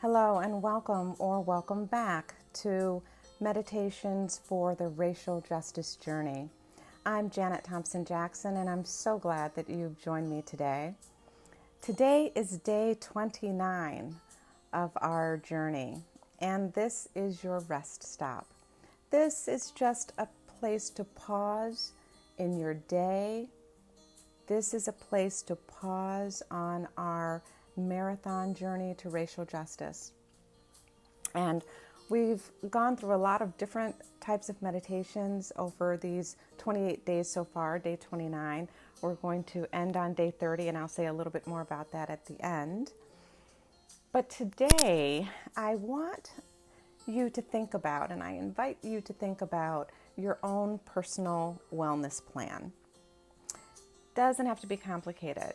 Hello and welcome or welcome back to Meditations for the Racial Justice Journey. I'm Janet Thompson Jackson and I'm so glad that you've joined me today. Today is day 29 of our journey and this is your rest stop. This is just a place to pause in your day. This is a place to pause on our marathon journey to racial justice. And we've gone through a lot of different types of meditations over these 28 days so far, day 29. We're going to end on day 30, and I'll say a little bit more about that at the end. But today, I want you to think about, and I invite you to think about your own personal wellness plan. Doesn't have to be complicated.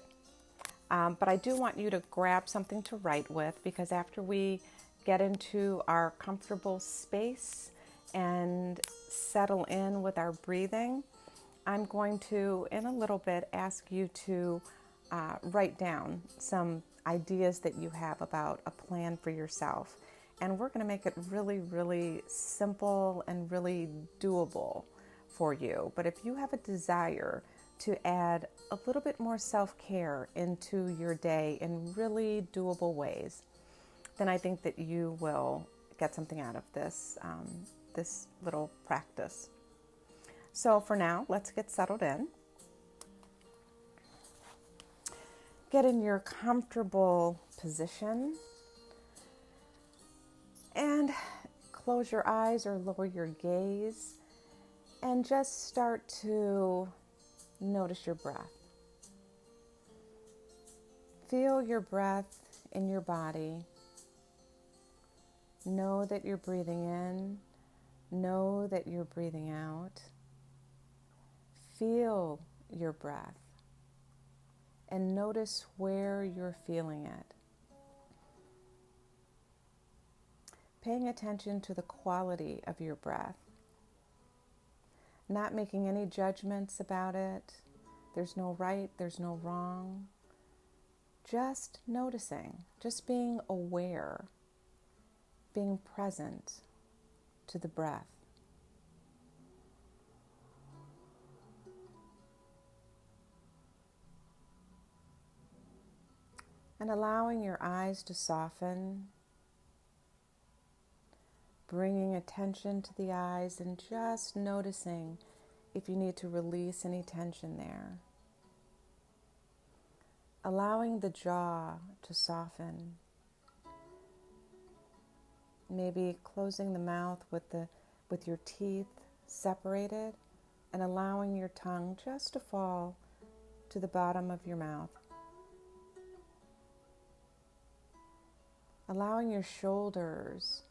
But I do want you to grab something to write with, because after we get into our comfortable space and settle in with our breathing, I'm going to, in a little bit, ask you to write down some ideas that you have about a plan for yourself. And we're going to make it really, really simple and really doable for you. But if you have a desire to add a little bit more self-care into your day in really doable ways, then I think that you will get something out of this, this little practice. So for now, let's get settled in. Get in your comfortable position and close your eyes or lower your gaze and just start to notice your breath. Feel your breath in your body. Know that you're breathing in. Know that you're breathing out. Feel your breath and notice where you're feeling it. Paying attention to the quality of your breath. Not making any judgments about it. There's no right, there's no wrong. Just noticing, just being aware, being present to the breath. And allowing your eyes to soften, bringing attention to the eyes and just noticing if you need to release any tension there. Allowing the jaw to soften. Maybe closing the mouth with your teeth separated and allowing your tongue just to fall to the bottom of your mouth. Allowing your shoulders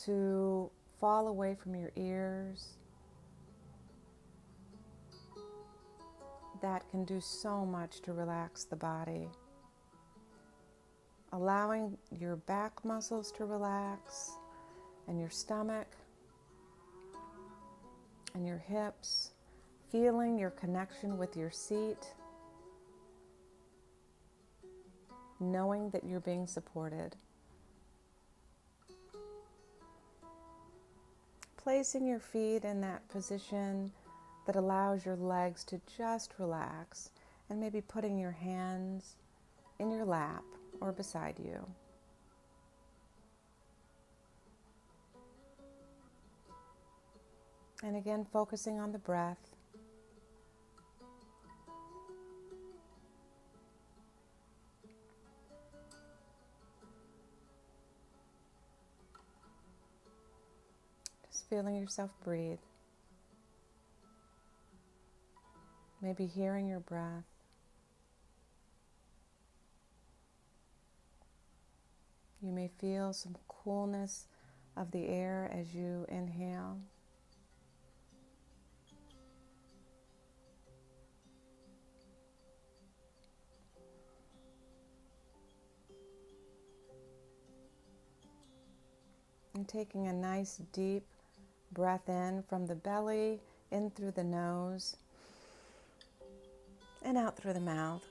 to fall away from your ears. That can do so much to relax the body. Allowing your back muscles to relax and your stomach and your hips. Feeling your connection with your seat. Knowing that you're being supported. Placing your feet in that position that allows your legs to just relax, and maybe putting your hands in your lap or beside you. And again, focusing on the breath. Just feeling yourself breathe. Maybe hearing your breath. You may feel some coolness of the air as you inhale. And taking a nice deep breath in from the belly, in through the nose, and out through the mouth.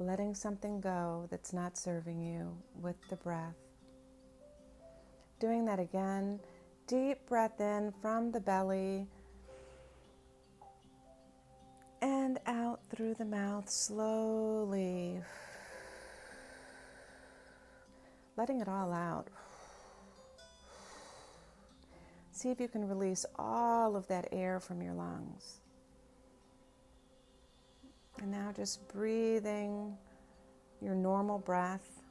letting something go that's not serving you with the breath. Doing that again. Deep breath in from the belly and out through the mouth slowly. Letting it all out. See if you can release all of that air from your lungs. And now just breathing your normal breath.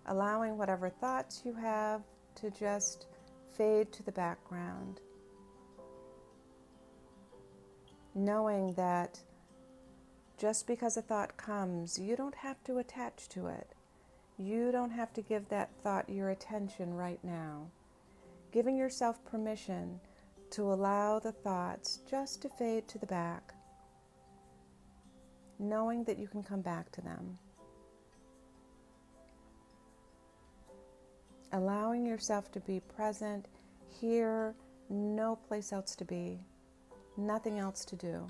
Allowing whatever thoughts you have to just fade to the background. Knowing that just because a thought comes, you don't have to attach to it. You don't have to give that thought your attention right now. Giving yourself permission to allow the thoughts just to fade to the back. Knowing that you can come back to them. Allowing yourself to be present here, no place else to be, nothing else to do.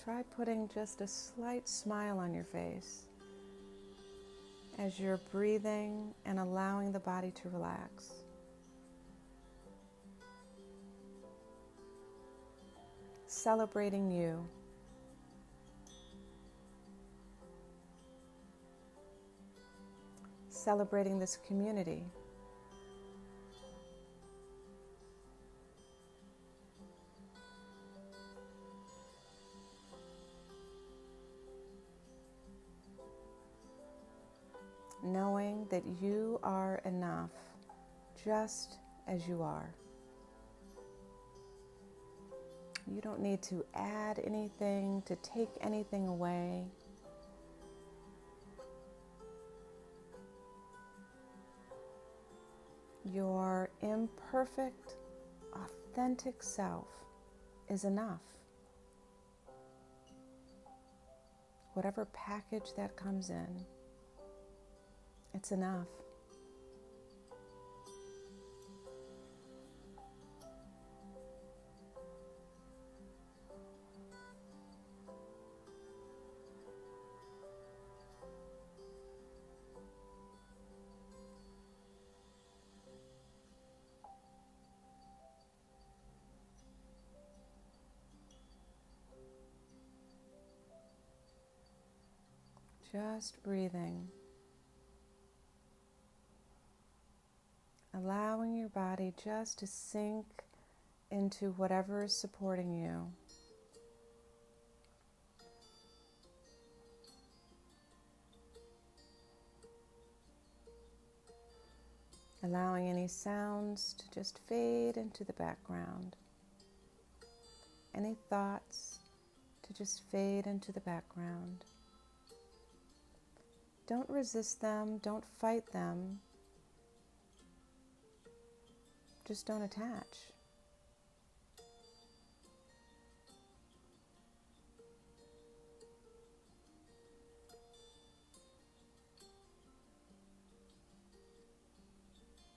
Try putting just a slight smile on your face as you're breathing and allowing the body to relax. Celebrating you. Celebrating this community. Knowing that you are enough just as you are. You don't need to add anything, to take anything away. Your imperfect, authentic self is enough. Whatever package that comes in, it's enough. Just breathing. Allowing your body just to sink into whatever is supporting you. Allowing any sounds to just fade into the background. Any thoughts to just fade into the background. Don't resist them, don't fight them. Just don't attach.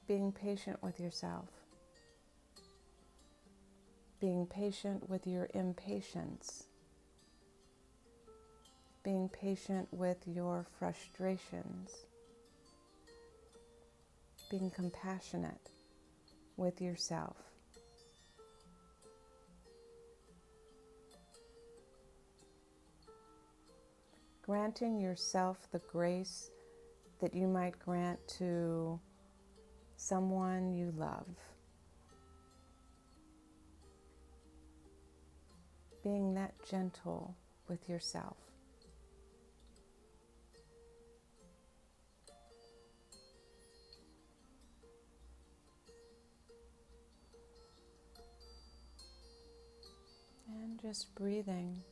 Being patient with yourself. Being patient with your impatience. Being patient with your frustrations. Being compassionate with yourself. Granting yourself the grace that you might grant to someone you love. Being that gentle with yourself. And just breathing.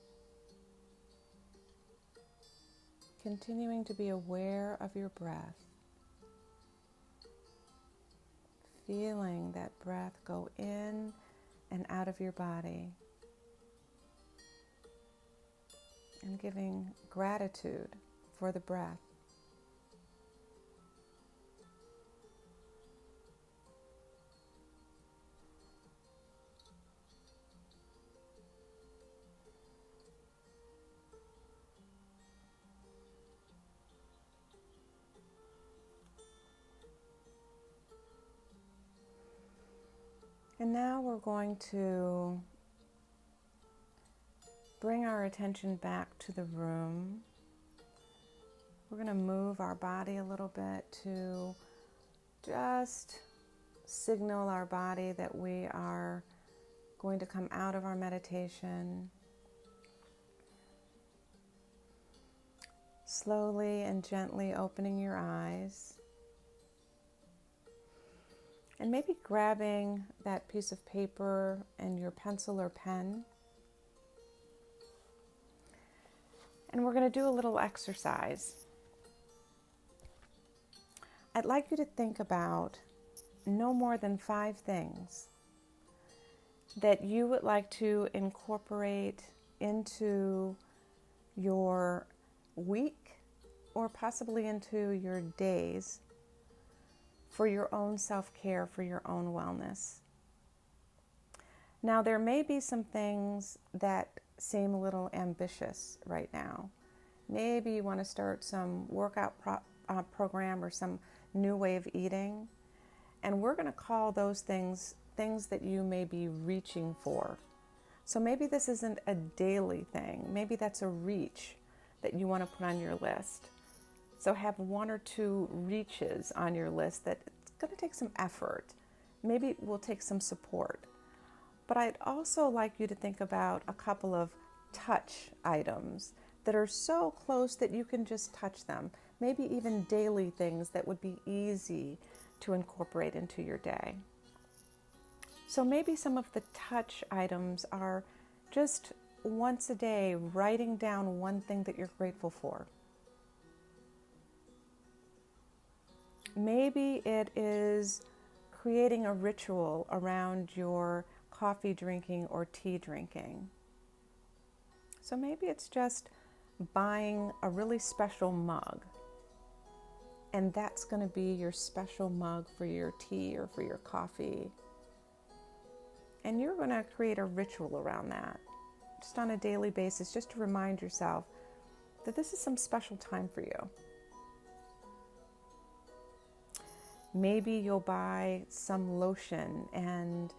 Continuing to be aware of your breath. Feeling that breath go in and out of your body. and giving gratitude for the breath. And now we're going to bring our attention back to the room. We're going to move our body a little bit to just signal our body that we are going to come out of our meditation. Slowly and gently opening your eyes. And maybe grabbing that piece of paper and your pencil or pen. And we're going to do a little exercise. I'd like you to think about no more than 5 things that you would like to incorporate into your week or possibly into your days for your own self-care, for your own wellness. Now, there may be some things that seem a little ambitious right now. Maybe you want to start some workout program or some new way of eating. And we're going to call those things that you may be reaching for. So maybe this isn't a daily thing. Maybe that's a reach that you want to put on your list. So have 1 or 2 reaches on your list that it's going to take some effort. Maybe it will take some support. But I'd also like you to think about a couple of touch items that are so close that you can just touch them. Maybe even daily things that would be easy to incorporate into your day. So maybe some of the touch items are just once a day writing down one thing that you're grateful for. Maybe it is creating a ritual around your coffee drinking or tea drinking. So maybe it's just buying a really special mug, and that's going to be your special mug for your tea or for your coffee. And you're going to create a ritual around that, just on a daily basis, just to remind yourself that this is some special time for you. Maybe you'll buy some lotion, and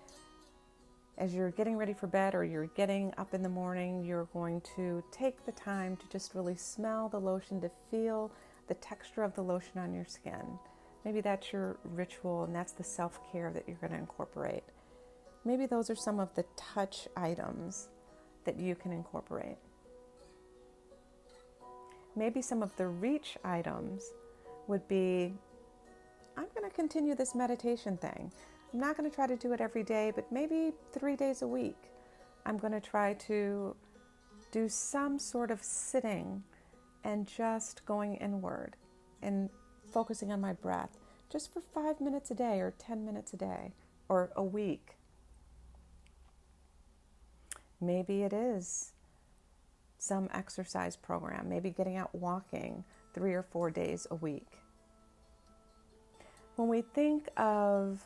as you're getting ready for bed or you're getting up in the morning, you're going to take the time to just really smell the lotion, to feel the texture of the lotion on your skin. Maybe that's your ritual, and that's the self-care that you're going to incorporate. Maybe those are some of the touch items that you can incorporate. Maybe some of the reach items would be, I'm going to continue this meditation thing. I'm not going to try to do it every day, but maybe 3 days a week. I'm going to try to do some sort of sitting and just going inward and focusing on my breath just for 5 minutes a day or 10 minutes a day or a week. Maybe it is some exercise program, maybe getting out walking 3 or 4 days a week. When we think of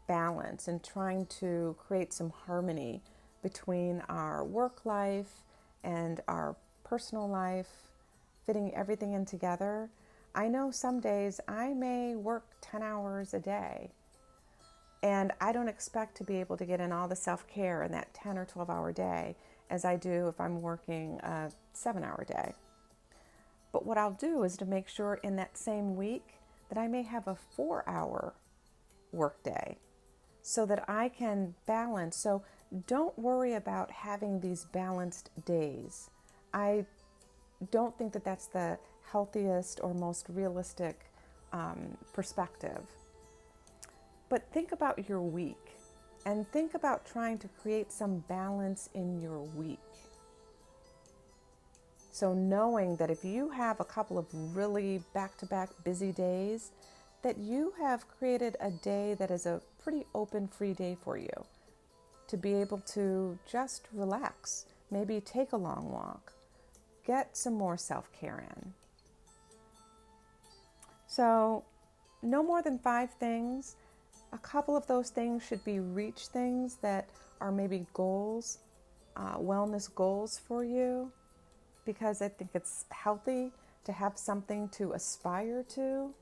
balance and trying to create some harmony between our work life and our personal life, fitting everything in together, I know some days I may work 10 hours a day, and I don't expect to be able to get in all the self-care in that 10 or 12-hour day as I do if I'm working a 7-hour day. But what I'll do is to make sure in that same week that I may have a 4-hour work day so that I can balance. So don't worry about having these balanced days. I don't think that that's the healthiest or most realistic perspective. But think about your week and think about trying to create some balance in your week. So knowing that if you have a couple of really back-to-back busy days, that you have created a day that is a pretty open, free day for you to be able to just relax, maybe take a long walk, get some more self-care in. So no more than 5 things. A couple of those things should be reach things that are maybe goals, wellness goals for you, because I think it's healthy to have something to aspire to.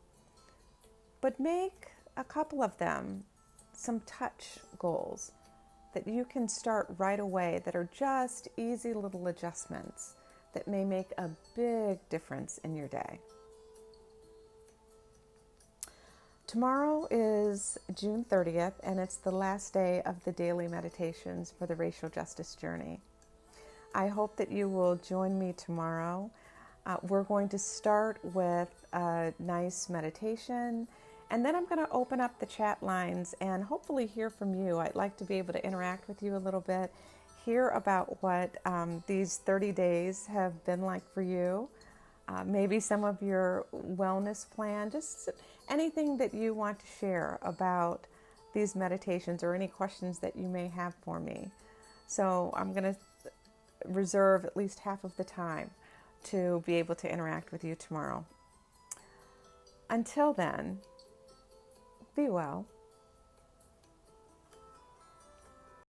But make a couple of them some touch goals that you can start right away that are just easy little adjustments that may make a big difference in your day. Tomorrow is June 30th, and it's the last day of the daily meditations for the racial justice journey. I hope that you will join me tomorrow. We're going to start with a nice meditation, and then I'm going to open up the chat lines and hopefully hear from you. I'd like to be able to interact with you a little bit, hear about what these 30 days have been like for you. Maybe some of your wellness plan, just anything that you want to share about these meditations or any questions that you may have for me. So I'm going to reserve at least half of the time to be able to interact with you tomorrow. Until then, be well.